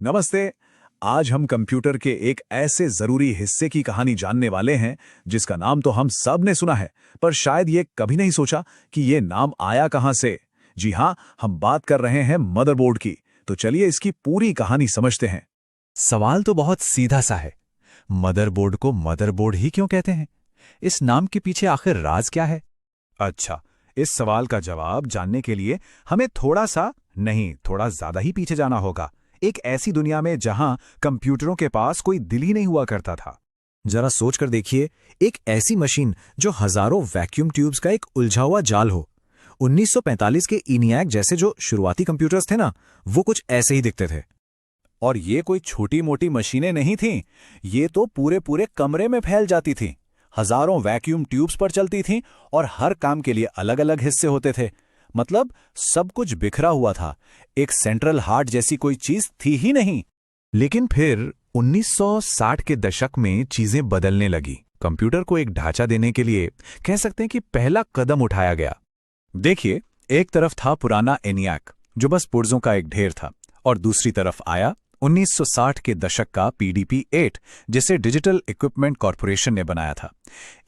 नमस्ते। आज हम कंप्यूटर के एक ऐसे जरूरी हिस्से की कहानी जानने वाले हैं जिसका नाम तो हम सब ने सुना है, पर शायद ये कभी नहीं सोचा कि ये नाम आया कहां से। जी हां, हम बात कर रहे हैं मदरबोर्ड की। तो चलिए इसकी पूरी कहानी समझते हैं। सवाल तो बहुत सीधा सा है। मदरबोर्ड को मदरबोर्ड ही क्यों कहते हैं? इस नाम के पीछे आखिर राज क्या है? अच्छा, इस सवाल का जवाब जानने के लिए हमें थोड़ा ज्यादा ही पीछे जाना होगा। एक ऐसी दुनिया में जहां कंप्यूटरों के पास कोई दिल ही नहीं हुआ करता था। जरा सोच कर देखिए, एक ऐसी मशीन जो हजारों वैक्यूम ट्यूब्स का एक उलझा हुआ जाल हो। 1945 के ENIAC जैसे जो शुरुआती कंप्यूटर्स थे ना, वो कुछ ऐसे ही दिखते थे। और ये कोई छोटी मोटी मशीनें नहीं थीं, ये तो पूरे पूरे कमरे में फैल जाती थीं। हजारों वैक्यूम ट्यूब्स पर चलती थीं और हर काम के लिए अलग अलग हिस्से होते थे। मतलब सब कुछ बिखरा हुआ था, एक सेंट्रल हार्ट जैसी कोई चीज थी ही नहीं। लेकिन फिर 1960 के दशक में चीजें बदलने लगी। कंप्यूटर को एक ढांचा देने के लिए कह सकते हैं कि पहला कदम उठाया गया। देखिए, एक तरफ था पुराना ENIAC जो बस पुर्जों का एक ढेर था, और दूसरी तरफ आया 1960 के दशक का PDP-8 जिसे डिजिटल इक्विपमेंट कॉरपोरेशन ने बनाया था।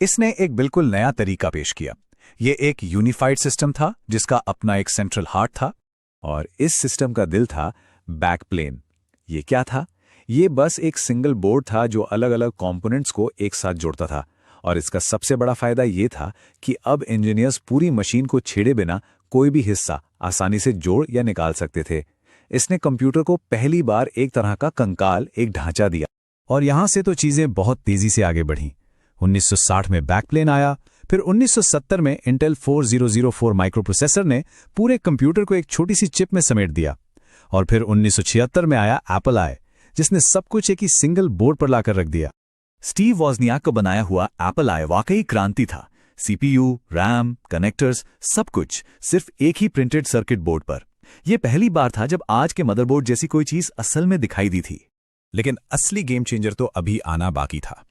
इसने एक बिल्कुल नया तरीका पेश किया। ये एक यूनिफाइड सिस्टम था जिसका अपना एक सेंट्रल हार्ट था, और इस सिस्टम का दिल था बैकप्लेन। ये क्या था? ये बस एक सिंगल बोर्ड था जो अलग अलग कंपोनेंट्स को एक साथ जोड़ता था। और इसका सबसे बड़ा फायदा ये था कि अब इंजीनियर्स पूरी मशीन को छेड़े बिना कोई भी हिस्सा आसानी से जोड़ या निकाल सकते थे। इसने कंप्यूटर को पहली बार एक तरह का कंकाल, एक ढांचा दिया। और यहां से तो चीजें बहुत तेजी से आगे बढ़ीं। 1960 में बैकप्लेन आया, फिर 1970 में इंटेल 4004 माइक्रोप्रोसेसर ने पूरे कंप्यूटर को एक छोटी सी चिप में समेट दिया। और फिर 1976 में आया एप्पल आई, जिसने सब कुछ एक ही सिंगल बोर्ड पर लाकर रख दिया। स्टीव वॉज़नियाक का बनाया हुआ एप्पल आई वाकई क्रांति था। CPU, रैम, कनेक्टर्स, सब कुछ सिर्फ एक ही प्रिंटेड सर्किट बोर्ड पर। यह पहली बार था जब आज के मदरबोर्ड जैसी कोई चीज असल में दिखाई दी थी। लेकिन असली गेम चेंजर तो अभी आना बाकी था।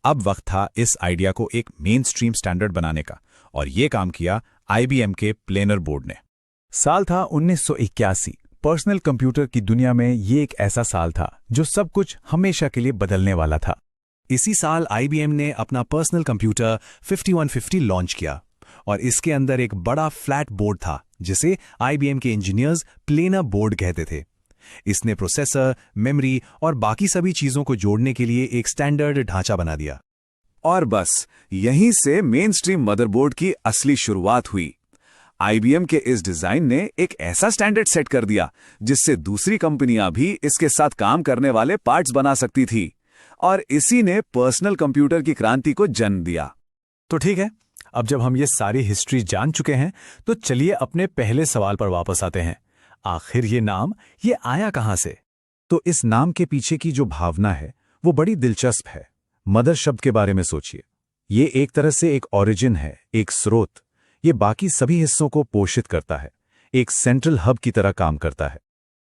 अब वक्त था इस आइडिया को एक मेन स्ट्रीम स्टैंडर्ड बनाने का, और यह काम किया IBM के प्लेनर बोर्ड ने। साल था 1981। पर्सनल कंप्यूटर की दुनिया में ये एक ऐसा साल था जो सब कुछ हमेशा के लिए बदलने वाला था। इसी साल IBM ने अपना पर्सनल कंप्यूटर 5150 लॉन्च किया, और इसके अंदर एक बड़ा फ्लैट बोर्ड था जिसे IBM के इंजीनियर्स प्लेनर बोर्ड कहते थे। इसने प्रोसेसर, मेमोरी और बाकी सभी चीजों को जोड़ने के लिए एक स्टैंडर्ड ढांचा बना दिया। और बस यहीं से मेन स्ट्रीम मदरबोर्ड की असली शुरुआत हुई। IBM के इस डिजाइन ने एक ऐसा स्टैंडर्ड सेट कर दिया जिससे दूसरी कंपनियां भी इसके साथ काम करने वाले पार्ट्स बना सकती थी, और इसी ने पर्सनल कंप्यूटर की क्रांति को जन्म दिया। तो ठीक है, अब जब हम ये सारी हिस्ट्री जान चुके हैं तो चलिए अपने पहले सवाल पर वापस आते हैं। आखिर ये आया कहां से? तो इस नाम के पीछे की जो भावना है वो बड़ी दिलचस्प है। मदर शब्द के बारे में सोचिए। ये एक तरह से एक ओरिजिन है, एक स्रोत। ये बाकी सभी हिस्सों को पोषित करता है, एक सेंट्रल हब की तरह काम करता है।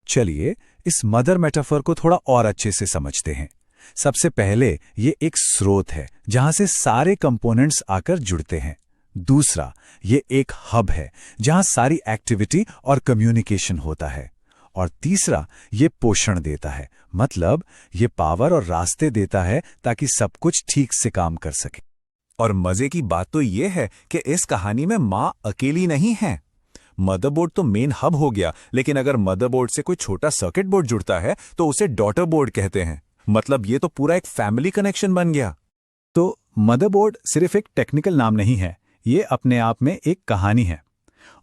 चलिए इस मदर मेटाफर को थोड़ा और अच्छे से समझते हैं। सबसे पहले ये एक स्रोत है जहां से सारे कंपोनेंट्स आकर जुड़ते हैं। दूसरा, ये एक हब है जहां सारी एक्टिविटी और कम्युनिकेशन होता है। और तीसरा, ये पोषण देता है, मतलब ये पावर और रास्ते देता है ताकि सब कुछ ठीक से काम कर सके। और मजे की बात तो ये है कि इस कहानी में मां अकेली नहीं है। मदरबोर्ड तो मेन हब हो गया, लेकिन अगर मदरबोर्ड से कोई छोटा सर्किट बोर्ड जुड़ता है तो उसे डॉटर बोर्ड कहते हैं। मतलब ये तो पूरा एक फैमिली कनेक्शन बन गया। तो मदरबोर्ड सिर्फ एक टेक्निकल नाम नहीं है, ये अपने आप में एक कहानी है।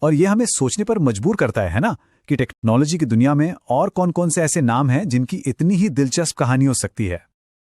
और ये हमें सोचने पर मजबूर करता है ना, कि टेक्नोलॉजी की दुनिया में और कौन कौन से ऐसे नाम हैं जिनकी इतनी ही दिलचस्प कहानी हो सकती है।